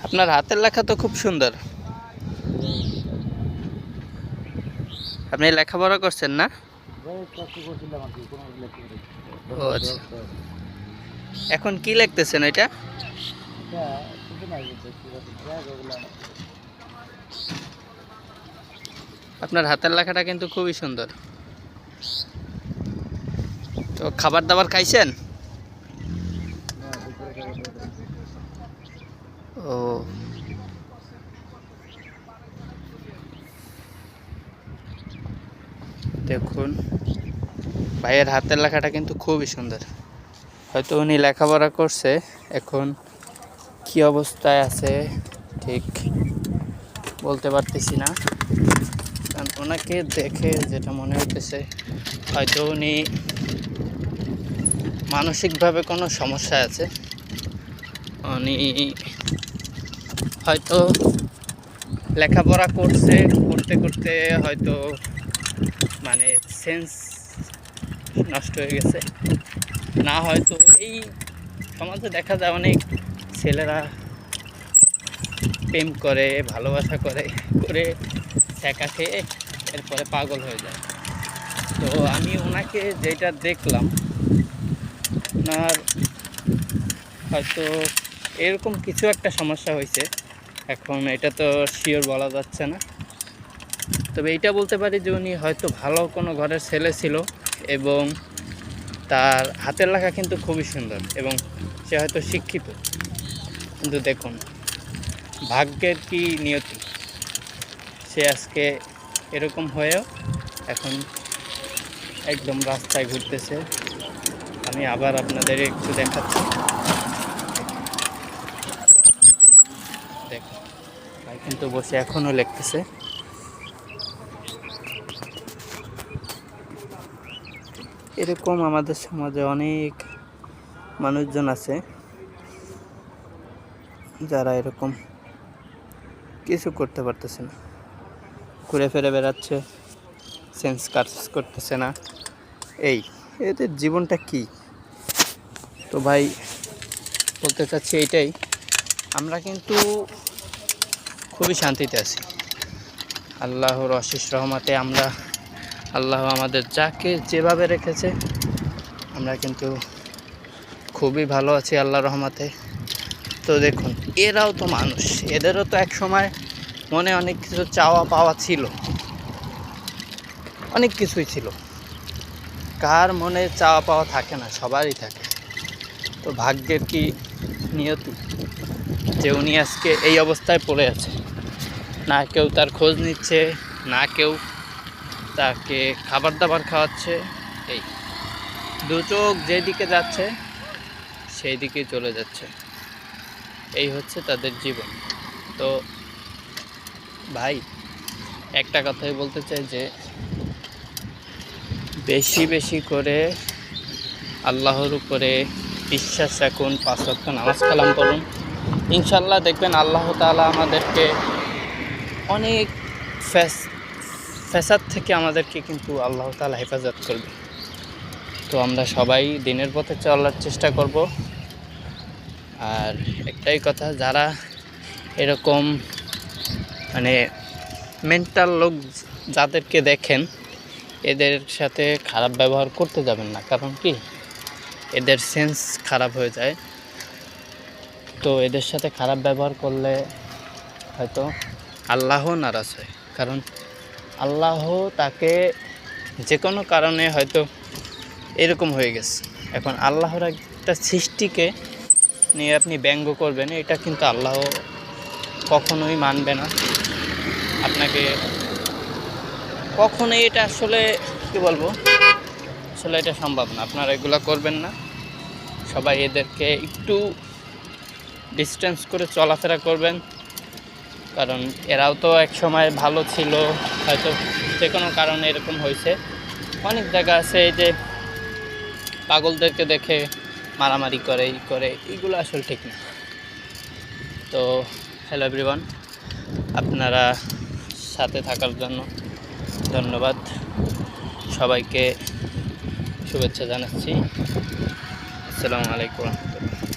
আপনার হাতের লেখা তো খুব সুন্দর। আপনি লেখাপড়া করছেন না? ও আচ্ছা, এখন কি লিখতেছেন এটা? আপনার হাতের লেখাটা কিন্তু খুবই সুন্দর। তো খাবার দাবার খাইছেন? ও, দেখুন ভাইয়ের হাতের লেখাটা কিন্তু খুবই সুন্দর। হয়তো উনি লেখাপড়া করছে, এখন কি অবস্থায় আছে ঠিক বলতে পারতেছি না। কারণ ওনাকে দেখে যেটা মনে হইতেছে হয়তো উনি মানসিকভাবে কোনো সমস্যা আছে। উনি হয়তো লেখাপড়া করতে করতে হয়তো মানে সেন্স নষ্ট হয়ে গেছে। না হয়তো এই সমাজে দেখা যায় অনেক ছেলেরা প্রেম করে, ভালোবাসা করে ছ্যাঁকা খেয়ে এরপরে পাগল হয়ে যায়। তো আমি ওনাকে যেটা দেখলাম, ওনার হয়তো এরকম কিছু একটা সমস্যা হয়েছে। এখন এটা তো শিওর বলা যাচ্ছে না, তবে এইটা বলতে পারি যে উনি হয়তো ভালো কোনো ঘরের ছেলে ছিল এবং তার হাতের লেখা কিন্তু খুবই সুন্দর এবং সে হয়তো শিক্ষিত। কিন্তু দেখুন ভাগ্যের কি নিয়তি, সে আজকে এরকম হয়েও এখন একদম রাস্তায় ঘুরতেছে। আমি আবার আপনাদের একটু দেখাচ্ছি। দেখুন ভাই কিন্তু বসে এখনও লিখতেছে। এরকম আমাদের সমাজে অনেক মানুষজন আছে যারা এরকম কিছু করতে পারতেছে না, ঘুরে ফিরে বেড়াচ্ছে, সেন্স কাজ করতেছে না। এদের জীবনটা কি? তো ভাই বলতে চাচ্ছি এইটাই, আমরা কিন্তু খুবই শান্তিতে আছি আল্লাহর অশেষ রহমতে। আল্লাহ আমাদের যাকে যেভাবে রেখেছে আমরা কিন্তু খুবই ভালো আছি আল্লাহর রহমতে। তো দেখুন এরাও তো মানুষ, এদেরও তো এক সময় মনে অনেক কিছু চাওয়া পাওয়া ছিল, অনেক কিছুই ছিল। কার মনে চাওয়া পাওয়া থাকে না? সবারই থাকে। তো ভাগ্যের কি নিয়তি যে উনি আজকে এই অবস্থায় পড়ে আছে, না কেউ তার খোঁজ নিচ্ছে, না কেউ তাকে খাবার দাবার খাওয়াচ্ছে। এই দু চোখ যেদিকে যাচ্ছে সেই দিকেই চলে যাচ্ছে। এই হচ্ছে তাদের জীবন। তো ভাই একটা কথাই বলতে চাই যে বেশি বেশি করে আল্লাহর উপরে বিশ্বাস রাখুন, 5 ওয়াক্ত নামাজ কালাম পড়ুন, ইনশাল্লাহ দেখবেন আল্লাহ তাআলা আমাদেরকে অনেক ফ্যাসাদ থেকে আমাদেরকে কিন্তু আল্লাহ তাআলা হেফাজত করবে। তো আমরা সবাই দিনের পথে চলার চেষ্টা করব। আর একটাই কথা, যারা এরকম মানে মেন্টাল লোক যাদেরকে দেখেন এদের সাথে খারাপ ব্যবহার করতে যাবেন না। কারণ কি, এদের সেন্স খারাপ হয়ে যায়। তো এদের সাথে খারাপ ব্যবহার করলে হয়তো আল্লাহ নারাজ হয়। কারণ আল্লাহ তাকে যে কোনো কারণে হয়তো এরকম হয়ে গেছে। এখন আল্লাহর একটা সৃষ্টিকে নিয়ে আপনি ব্যঙ্গ করবেন, এটা কিন্তু আল্লাহ কখনোই মানবে না। আপনাকে কখনোই এটা আসলে কি বলবো, আসলে এটা সম্ভব না। আপনারা এগুলো করবেন না। সবাই এদেরকে একটু ডিস্টেন্স করে চলাফেরা করবেন। কারণ এরাও তো এক সময় ভালো ছিল, হয়তো যে কোনো কারণে এরকম হয়েছে। অনেক জায়গা আছে এই যে পাগলদেরকে দেখে মারামারি করে, এইগুলো আসলে ঠিক না। তো হ্যালো এভরিওয়ান, আপনারা সাথে থাকার জন্য ধন্যবাদ। সবাইকে শুভেচ্ছা জানাচ্ছি। আসসালামু আলাইকুম।